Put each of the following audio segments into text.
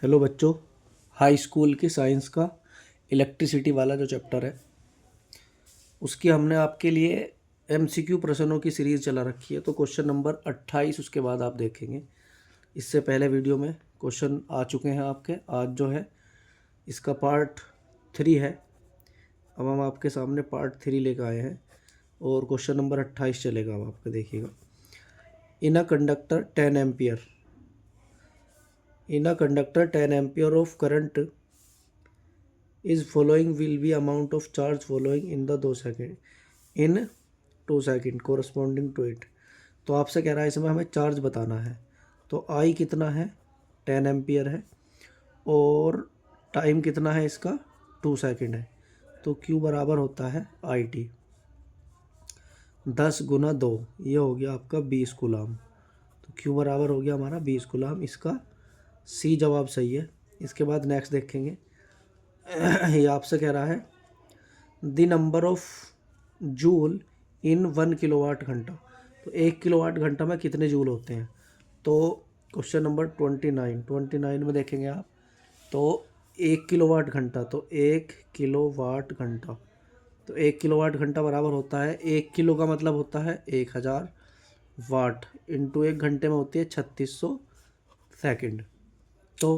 Hello बच्चों, high school की science का इलेक्ट्रिसिटी वाला जो चैप्टर है उसकी हमने आपके लिए एमसीक्यू प्रश्नों की सीरीज़ चला रखी है। तो क्वेश्चन नंबर 28 उसके बाद आप देखेंगे। इससे पहले वीडियो में क्वेश्चन आ चुके हैं आपके। आज जो है इसका पार्ट 3 है। अब हम आपके सामने पार्ट 3 लेकर आए हैं और क्वेश्चन नंबर 28 चलेगा। अब आपका देखिएगा। In a conductor 10 ampere of current is following will be amount of charge following in the 2 second corresponding to it। तो आपसे कह रहा है इसमें हमें चार्ज बताना है। तो आई कितना है, 10 एम्पियर है और टाइम कितना है इसका, 2 सेकेंड है। तो Q बराबर होता है आई टी 10 गुना 2, ये हो गया आपका 20 गुलाम। तो Q बराबर हो गया हमारा 20 गुलाम। इसका सी जवाब सही है। इसके बाद नेक्स्ट देखेंगे। ये आपसे कह रहा है the number of joule in 1 kilowatt घंटा। तो 1 किलोवाट घंटा में कितने जूल होते हैं। तो क्वेश्चन नंबर 29 में देखेंगे आप। तो 1 किलोवाट घंटा, तो 1 किलोवाट घंटा, तो 1 किलोवाट घंटा बराबर होता है, 1 किलो का मतलब होता है 1000 वाट, इंटू 1 घंटे में होती है 3600 सेकंड। तो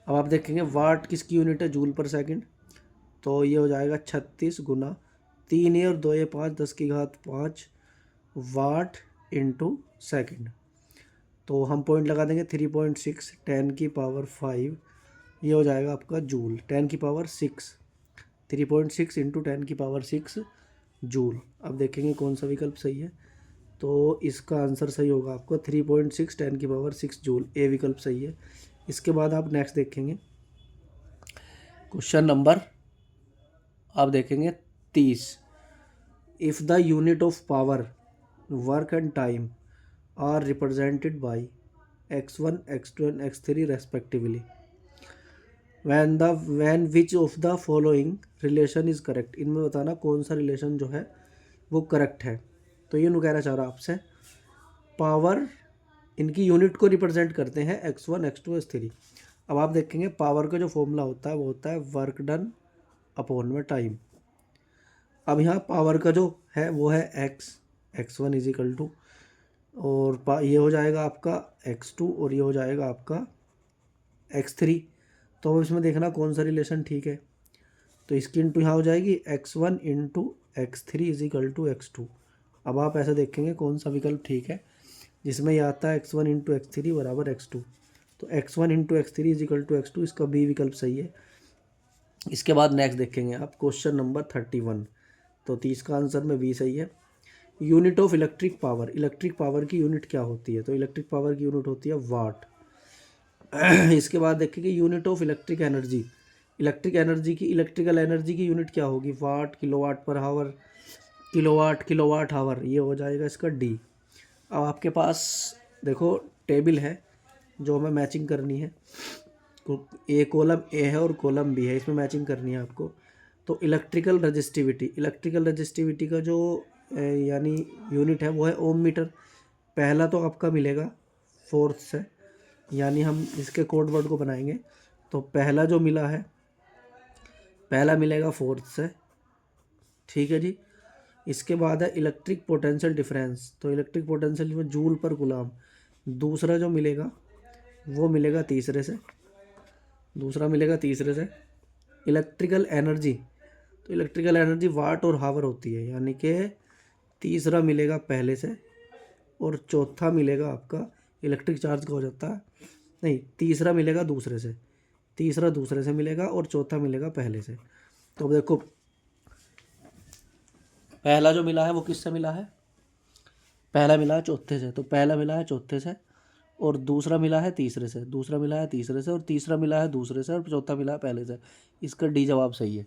अब आप देखेंगे वाट किसकी यूनिट है, जूल पर सेकंड। तो ये हो जाएगा 36 गुना 3 और 2 5, 10⁵5 वाट इंटू सेकेंड। तो हम पॉइंट लगा देंगे 3.6 10⁵5, ये हो जाएगा आपका जूल। 10⁶, 3.6 into 10⁶ joule. अब देखेंगे कौन सा विकल्प सही है। तो इसका आंसर सही होगा आपको 3.6 10⁶ जूल, ए विकल्प सही है। इसके बाद आप नेक्स्ट देखेंगे क्वेश्चन नंबर, आप देखेंगे 30। If the unit of power, work and time are represented by x1 x2 and x3 respectively, then which of the following relation is correct. इनमें बताना कौन सा रिलेशन जो है वो करेक्ट है। तो ये नु कहना चाह रहा आपसे, पावर इनकी यूनिट को रिप्रेजेंट करते हैं x1 x2 x3। अब आप देखेंगे पावर का जो फॉर्मूला होता है वो होता है वर्क डन अपॉन में टाइम। अब यहाँ पावर का जो है वो है x1 इजिकल टू, और ये हो जाएगा आपका x2 और ये हो जाएगा आपका x3। तो अब इसमें देखना कौन सा रिलेशन ठीक है। तो इसकी इंटू यहाँ हो जाएगी x1 into x3 is equal to x2। अब आप ऐसा देखेंगे कौन सा विकल्प ठीक है, जिसमें ये आता है x1 इंटू x3 बराबर x2। तो x1 into x3 is equal to x2, इसका बी विकल्प सही है। इसके बाद नेक्स्ट देखेंगे आप क्वेश्चन नंबर 31। तो 30 का आंसर में बी सही है। Unit of electric power, electric power की यूनिट क्या होती है। तो इलेक्ट्रिक पावर की यूनिट होती है वाट। इसके बाद देखेंगे unit of electric energy, electric energy की, इलेक्ट्रिकल एनर्जी की यूनिट क्या होगी, वाट, किलोवाट पर हावर, किलोवाट हावर, ये हो जाएगा इसका डी। अब आपके पास देखो टेबल है जो हमें मैचिंग करनी है। ए कॉलम ए है और कॉलम बी है, इसमें मैचिंग करनी है आपको। तो इलेक्ट्रिकल रजिस्टिविटी का जो यानी यूनिट है वो है ओम मीटर। पहला तो आपका मिलेगा फोर्थ से, यानी हम इसके कोड वर्ड को बनाएंगे। तो पहला जो मिला है, पहला मिलेगा फोर्थ से, ठीक है जी। इसके बाद है इलेक्ट्रिक पोटेंशियल डिफरेंस। तो इलेक्ट्रिक पोटेंशियल में जूल पर गुलाम, दूसरा जो मिलेगा वो मिलेगा तीसरे से, दूसरा मिलेगा तीसरे से। इलेक्ट्रिकल एनर्जी, तो इलेक्ट्रिकल एनर्जी वाट और हावर होती है, यानी कि तीसरा मिलेगा पहले से और चौथा मिलेगा आपका इलेक्ट्रिक चार्ज का हो जाता है, नहीं, तीसरा मिलेगा दूसरे से, तीसरा दूसरे से मिलेगा और चौथा मिलेगा पहले से। तो अब देखो पहला जो मिला है वो किससे मिला है, पहला मिला है चौथे से। तो पहला मिला है चौथे से और दूसरा मिला है तीसरे से, दूसरा मिला है तीसरे से और तीसरा मिला है दूसरे से और चौथा मिला है पहले से। इसका डी जवाब सही है,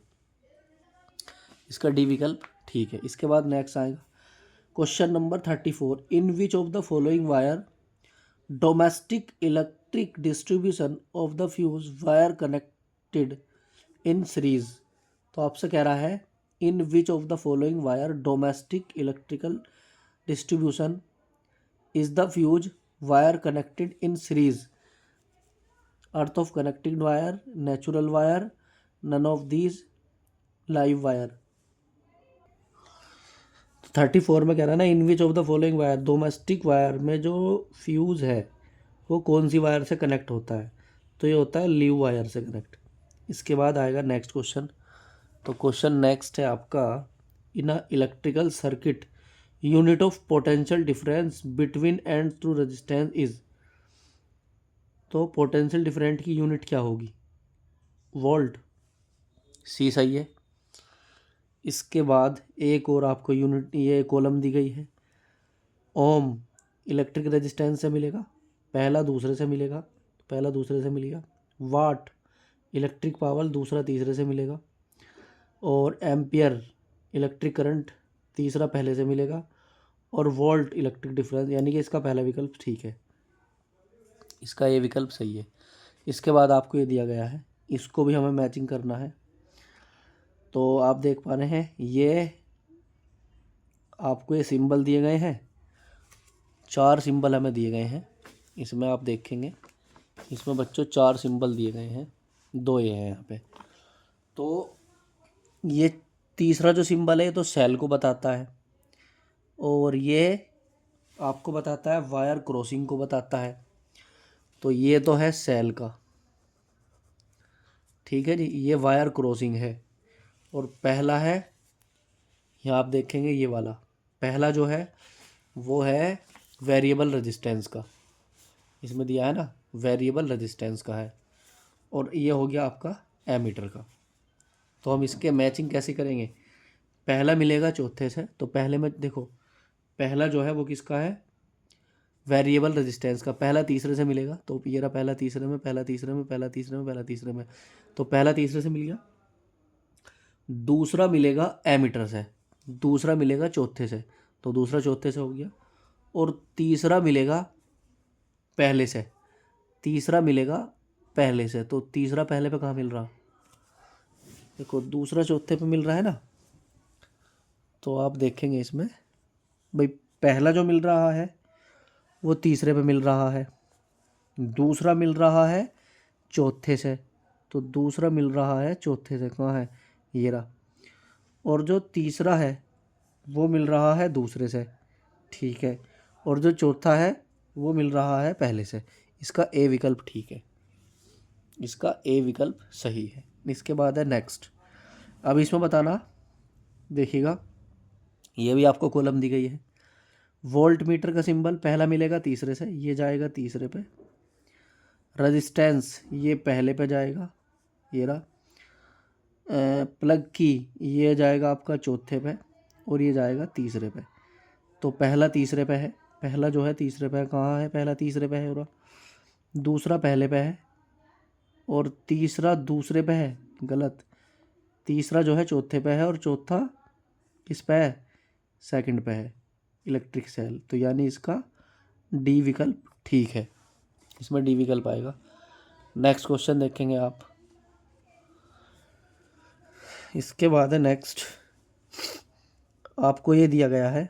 इसका डी विकल्प ठीक है। इसके बाद नेक्स्ट आएगा question number 34। In which of the following wire domestic electric distribution of the fuse wire connected in series. तो आपसे कह रहा है in which of the following wire domestic electrical distribution is the fuse wire connected in series. Earth of connecting wire, natural wire, none of these, live wire. 34 में कह रहा है ना, in which of the following wire, domestic wire में जो fuse है वो कौन सी वायर से कनेक्ट होता है, तो ये होता है लीव वायर से कनेक्ट। इसके बाद आएगा नेक्स्ट क्वेश्चन। तो क्वेश्चन नेक्स्ट है आपका, in a electrical circuit unit of potential difference between and through resistance is. तो पोटेंशियल डिफरेंट की यूनिट क्या होगी, वोल्ट। सी सही है। इसके बाद एक और आपको यूनिट, ये कॉलम दी गई है, ओम इलेक्ट्रिक रेजिस्टेंस से मिलेगा, पहला दूसरे से मिलेगा, पहला दूसरे से मिलेगा। वाट इलेक्ट्रिक पावर दूसरा तीसरे से मिलेगा। और एम्पियर इलेक्ट्रिक करंट तीसरा पहले से मिलेगा। और वोल्ट इलेक्ट्रिक डिफरेंस, यानी कि इसका पहला विकल्प ठीक है, इसका ये विकल्प सही है। इसके बाद आपको ये दिया गया है, इसको भी हमें मैचिंग करना है। तो आप देख पा रहे हैं, ये आपको ये सिंबल दिए गए हैं, 4 सिंबल हमें दिए गए हैं। इसमें आप देखेंगे, इसमें बच्चों 4 सिंबल दिए गए हैं, 2 ये हैं यहाँ पे। तो ये तीसरा जो सिंबल है, ये तो सेल को बताता है, और ये आपको बताता है वायर क्रॉसिंग को बताता है। तो ये तो है सेल का, ठीक है जी, ये वायर क्रॉसिंग है। और पहला है, यहाँ आप देखेंगे ये वाला पहला जो है वो है वेरिएबल रेजिस्टेंस का, इसमें दिया है ना, वेरिएबल रेजिस्टेंस का है। और ये हो गया आपका एमीटर का। तो हम इसके मैचिंग कैसे करेंगे, पहला मिलेगा चौथे से, तो पहले में देखो, पहला जो है वो किसका है, वेरिएबल रेजिस्टेंस का, पहला तीसरे से मिलेगा। तो ये रहा पहला तीसरे में, पहला तीसरे में, पहला तीसरे में, पहला तीसरे में, तो पहला तीसरे से मिल गया। दूसरा मिलेगा एमीटर से, दूसरा मिलेगा चौथे से, तो दूसरा चौथे से हो गया। और तीसरा मिलेगा पहले से, तीसरा मिलेगा पहले से, तो तीसरा पहले पे कहाँ मिल रहा, देखो दूसरा चौथे पे मिल रहा है ना। तो आप देखेंगे इसमें भाई, पहला जो मिल रहा है वो तीसरे पे मिल रहा है, दूसरा मिल रहा है चौथे से, तो दूसरा मिल रहा है चौथे से, कहाँ है, ये रहा। और जो तीसरा है वो मिल रहा है दूसरे से, ठीक है। और जो चौथा है वो मिल रहा है पहले से। इसका ए विकल्प ठीक है, इसका ए विकल्प सही है। इसके बाद है नेक्स्ट। अब इसमें बताना, देखिएगा ये भी आपको कॉलम दी गई है, वोल्ट मीटर का सिंबल पहला मिलेगा तीसरे से, ये जाएगा तीसरे पे। रेजिस्टेंस ये पहले पे जाएगा, ये रहा। प्लग की ये जाएगा आपका चौथे पे, और ये जाएगा तीसरे पे। तो पहला तीसरे पे है, पहला जो है तीसरे पे है, कहाँ है, पहला तीसरे पे है, और दूसरा पहले पे है, और तीसरा दूसरे पे है, गलत। तीसरा जो है चौथे पे है, और चौथा किस पे है, सेकंड पे है, इलेक्ट्रिक सेल। तो यानी इसका डी विकल्प ठीक है, इसमें डी विकल्प आएगा। नेक्स्ट क्वेश्चन देखेंगे आप। इसके बाद है नेक्स्ट, आपको ये दिया गया है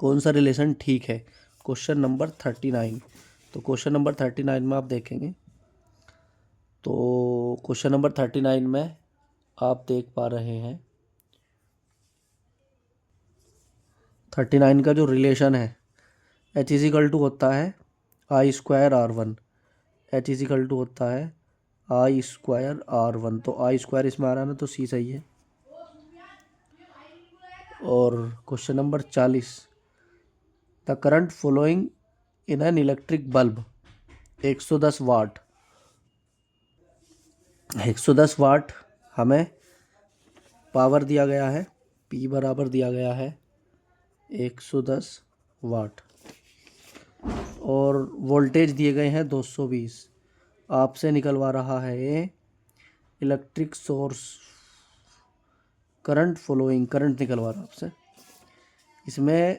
कौन सा रिलेशन ठीक है, क्वेश्चन नंबर 39। तो क्वेश्चन नंबर 39 में आप देखेंगे, तो क्वेश्चन नंबर 39 में आप देख पा रहे हैं, 39 का जो रिलेशन है, एच इज इक्वल टू होता है I square R1, H is equal to होता है आई स्क्वायर R1। तो आई स्क्वायर इसमें आ रहा है ना, तो सी सही है। और question number 40, the current following in an electric bulb 110 वाट, 110 वाट हमें पावर दिया गया है, P बराबर दिया गया है 110 वाट, और वोल्टेज दिए गए हैं 220। आपसे निकलवा रहा है ये electric source current following, current निकलवा रहा है आपसे। इसमें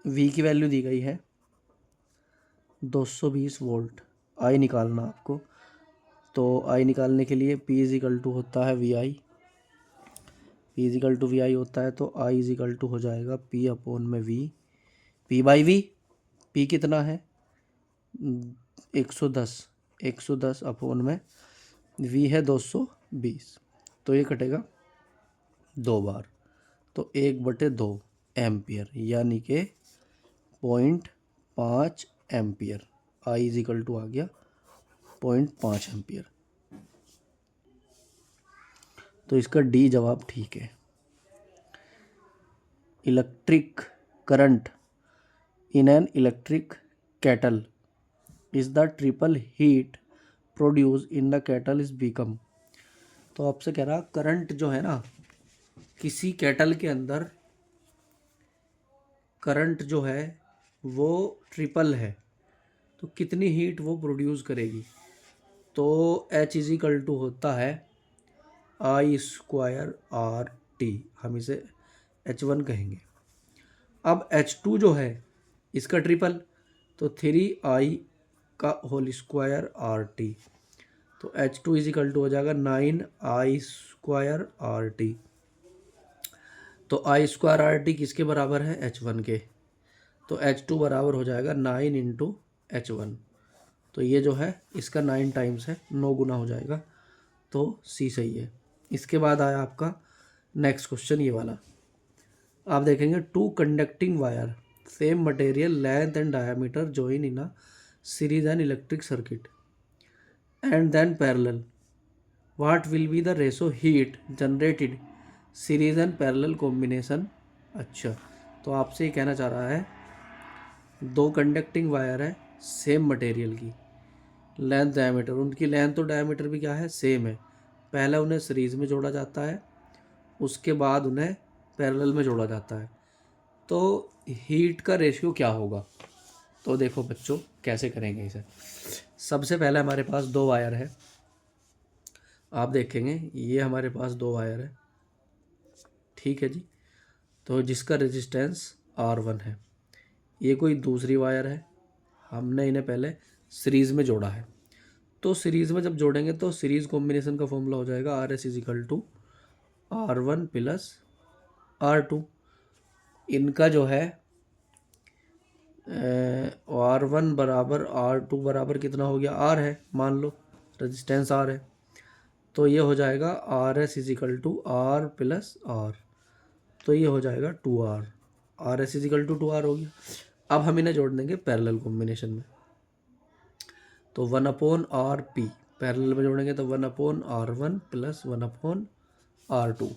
V की वैल्यू दी गई है 220 वोल्ट, I निकालना आपको। तो I निकालने के लिए P इज इक्वल टू होता है VI, P is equal to VI होता है, तो I इज इक्वल टू हो जाएगा P अपॉन में V, P by V। P कितना है 110, 110 अपॉन में V है 220, तो ये कटेगा 2 बार, तो 1/2 एम्पियर, यानी कि 0.5 ampere. I is equal to आ गया 0.5 एम्पियर। तो इसका डी जवाब ठीक है। Electric current in an electric kettle is the triple heat produce in the kettle is become. तो आपसे कह रहा करंट जो है ना, किसी केटल के अंदर करंट जो है वो ट्रिपल है, तो कितनी हीट वो प्रोड्यूस करेगी। तो H इज इक्वल टू होता है I²RT, हम इसे H1 कहेंगे। अब H2 जो है इसका ट्रिपल, तो 3I का होल स्क्वायर RT, तो H2 इज इक्वल टू हो जाएगा 9I²RT। तो I²RT किसके बराबर है, H1 के, तो H2 बराबर हो जाएगा 9 इंटू H1। तो ये जो है इसका 9 टाइम्स है, 9 गुना हो जाएगा, तो सी सही है। इसके बाद आया आपका नेक्स्ट क्वेश्चन ये वाला। आप देखेंगे 2 conducting wire same material length and diameter join in a series and electric circuit and then parallel, what will be the ratio heat generated series and parallel combination. अच्छा, तो आपसे ये कहना चाह रहा है 2 कंडक्टिंग वायर है सेम मटेरियल की, लेंथ डायमीटर, उनकी लेंथ तो डायमीटर भी क्या है, सेम है। पहले उन्हें सीरीज में जोड़ा जाता है, उसके बाद उन्हें पैरेलल में जोड़ा जाता है, तो हीट का रेशियो क्या होगा। तो देखो बच्चों कैसे करेंगे इसे। सबसे पहले हमारे पास 2 वायर है, आप देखेंगे ये हमारे पास 2 वायर है, ठीक है जी। तो जिसका रेजिस्टेंस R1 है, ये कोई दूसरी वायर है, हमने इन्हें पहले सीरीज़ में जोड़ा है। तो सीरीज़ में जब जोड़ेंगे तो सीरीज़ कॉम्बिनेशन का फॉर्मूला हो जाएगा RS is equal to R1 plus R2। इनका जो है R1 बराबर R2 बराबर कितना हो गया, R है, मान लो रेजिस्टेंस R है, तो ये हो जाएगा RS is equal to R plus R, तो ये हो जाएगा 2R। RS is equal to 2R हो गया। अब हम इन्हें जोड़ देंगे पैरेलल कॉम्बिनेशन में, तो 1/RP, पैरेलल में जोड़ेंगे तो 1/R1 प्लस 1/R2,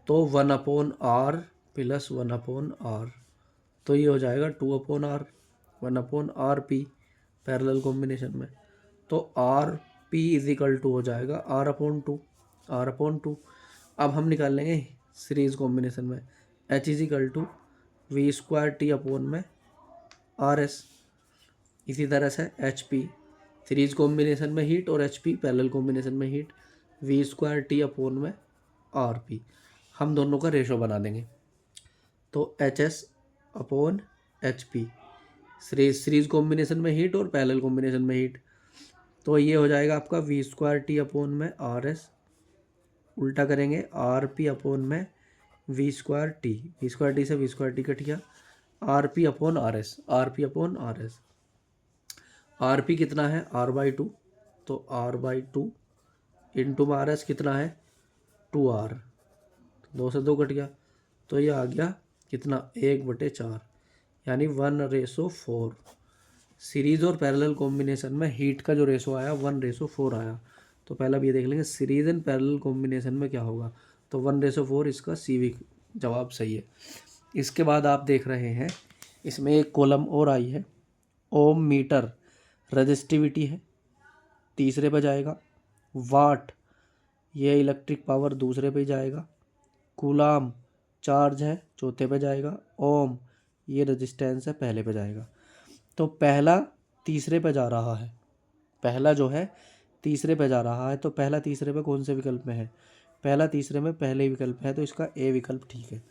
तो 1/R प्लस 1/R, तो ये हो जाएगा 2/R, 1/RP पैरेलल कॉम्बिनेशन में, तो RP इज इक्वल टू हो जाएगा R/2, R/2। अब हम निकाल लेंगे सीरीज कॉम्बिनेशन में, H is equal to V²T upon में RS। इसी तरह से HP सीरीज कॉम्बिनेशन में हीट और HP पैरेलल कॉम्बिनेशन में हीट, V²T अपॉन में RP, हम दोनों का रेशो बना देंगे, तो HS upon HP, series combination में हीट और पैरेलल कॉम्बिनेशन में हीट, तो ये हो जाएगा आपका V²T अपॉन में RS, उल्टा करेंगे RP अपॉन में V²T, V²T से V²T कट गया, RP upon RS, RP upon RS। RP कितना है, R/2, तो R/2 इंटू RS कितना है 2R, 2 से 2 कट गया, तो ये आ गया कितना 1/4, यानी 1/4। सीरीज़ और पैरेलल कॉम्बिनेशन में हीट का जो रेशो आया 1/4 आया। तो पहले अब ये देख लेंगे सीरीज एंड पैरेलल कॉम्बिनेशन में क्या होगा, तो 1/4, इसका CV जवाब सही है। इसके बाद आप देख रहे हैं इसमें एक कॉलम और आई है, ओम मीटर रजिस्टिविटी है, तीसरे पे जाएगा, वाट ये इलेक्ट्रिक पावर दूसरे पे जाएगा, कूलाम चार्ज है चौथे पे जाएगा, ओम ये रेजिस्टेंस है पहले पे जाएगा। तो पहला तीसरे पे जा रहा है, पहला जो है तीसरे पे जा रहा है, तो पहला तीसरे पे कौन से विकल्प में है, पहला तीसरे में पहले विकल्प है, तो इसका ए विकल्प ठीक है।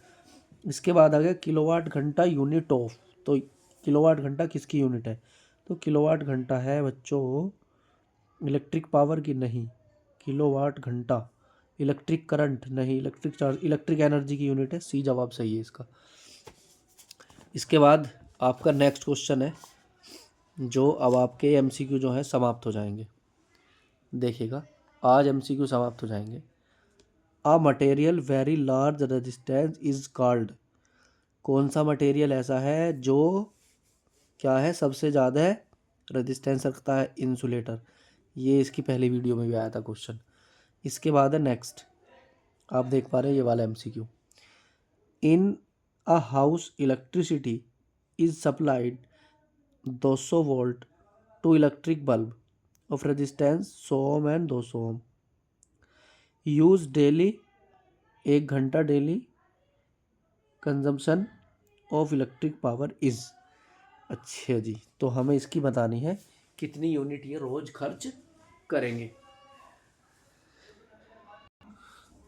इसके बाद आ गया किलोवाट घंटा यूनिट ऑफ, तो किलोवाट घंटा किसकी यूनिट है, तो किलोवाट घंटा है बच्चों इलेक्ट्रिक पावर की नहीं, किलोवाट घंटा इलेक्ट्रिक करंट नहीं, इलेक्ट्रिक चार्ज, इलेक्ट्रिक एनर्जी की यूनिट है, सी जवाब सही है इसका। इसके बाद आपका नेक्स्ट क्वेश्चन है जो अब आपके एमसीक्यू जो है समाप्त हो जाएंगे। देखिएगा, आज एमसीक्यू समाप्त हो जाएंगे। A material very large resistance is called. कौन सा मटेरियल ऐसा है जो क्या है, सबसे ज़्यादा रेजिस्टेंस रखता है? इंसुलेटर। ये इसकी पहली वीडियो में भी आया था क्वेश्चन। इसके बाद है नेक्स्ट, आप देख पा रहे हैं ये वाला MCQ. In a house electricity is supplied 200 volt to electric bulb of resistance 100 ohm and 200 ohm. Use daily, 1 घंटा daily consumption of electric power is. अच्छा जी, तो हमें इसकी बतानी है कितनी यूनिट ये रोज़ खर्च करेंगे।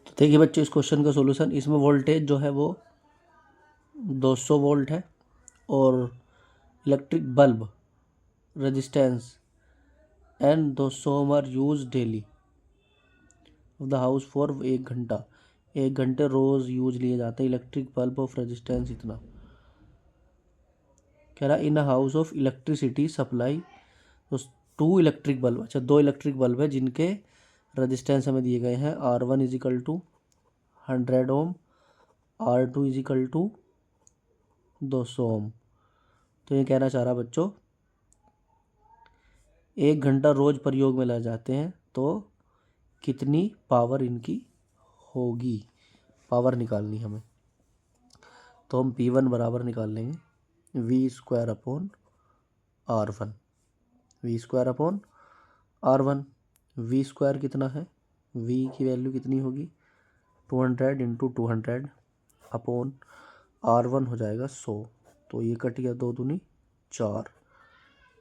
तो देखिए बच्चों, इस क्वेश्चन का सॉल्यूशन, इसमें वोल्टेज जो है वो 200 वोल्ट है और electric bulb resistance and 200 ohm are use daily of the house for 1 घंटा। 1 घंटे रोज़ यूज लिए जाते हैं इलेक्ट्रिक बल्ब ऑफ रेजिस्टेंस इतना। कह रहा in house of electricity supply तो 2 इलेक्ट्रिक बल्ब, अच्छा 2 इलेक्ट्रिक बल्ब है जिनके रेजिस्टेंस हमें दिए गए हैं। R1 is equal to 100 ohm, R2 is equal to 200 ohm. तो ये कहना चाह रहा बच्चों, 1 घंटा रोज़ प्रयोग में लाए जाते हैं तो कितनी पावर इनकी होगी, पावर निकालनी हमें। तो हम P1 बराबर निकाल लेंगे V² upon R1। V² upon R1। V² कितना है, V की वैल्यू कितनी होगी 200 इंटू 200 अपॉन R1 हो जाएगा 100। तो ये कट गया, 2 दूनी 4,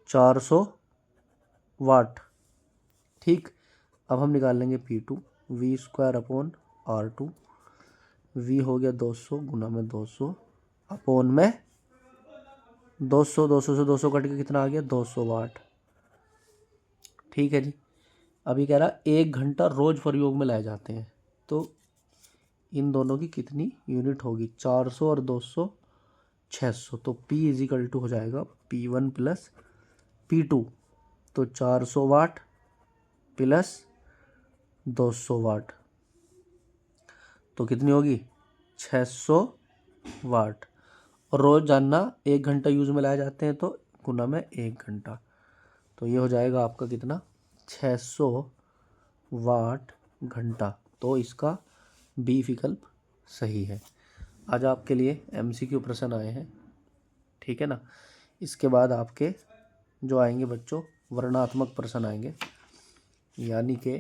400 वाट। ठीक, अब हम निकाल लेंगे P2। V² upon R2। V हो गया 200 गुना में 200 अपॉन में 200, 200 से 200 कट के कितना आ गया 200 वाट। ठीक है जी। अभी कह रहा 1 घंटा रोज़ प्रयोग में लाए जाते हैं तो इन दोनों की कितनी यूनिट होगी, 400 और 200 600। तो P इज इक्वल टू हो जाएगा P1 प्लस P2। तो 400 वाट प्लस 200 वाट तो कितनी होगी 600 वाट। और रोज़ जानना 1 घंटा यूज़ में लाए जाते हैं तो गुना में 1 घंटा। तो ये हो जाएगा आपका कितना 600 वाट घंटा। तो इसका बी विकल्प सही है। आज आपके लिए एमसीक्यू प्रश्न आए हैं, ठीक है ना। इसके बाद आपके जो आएंगे बच्चों वर्णात्मक प्रश्न आएंगे, यानी कि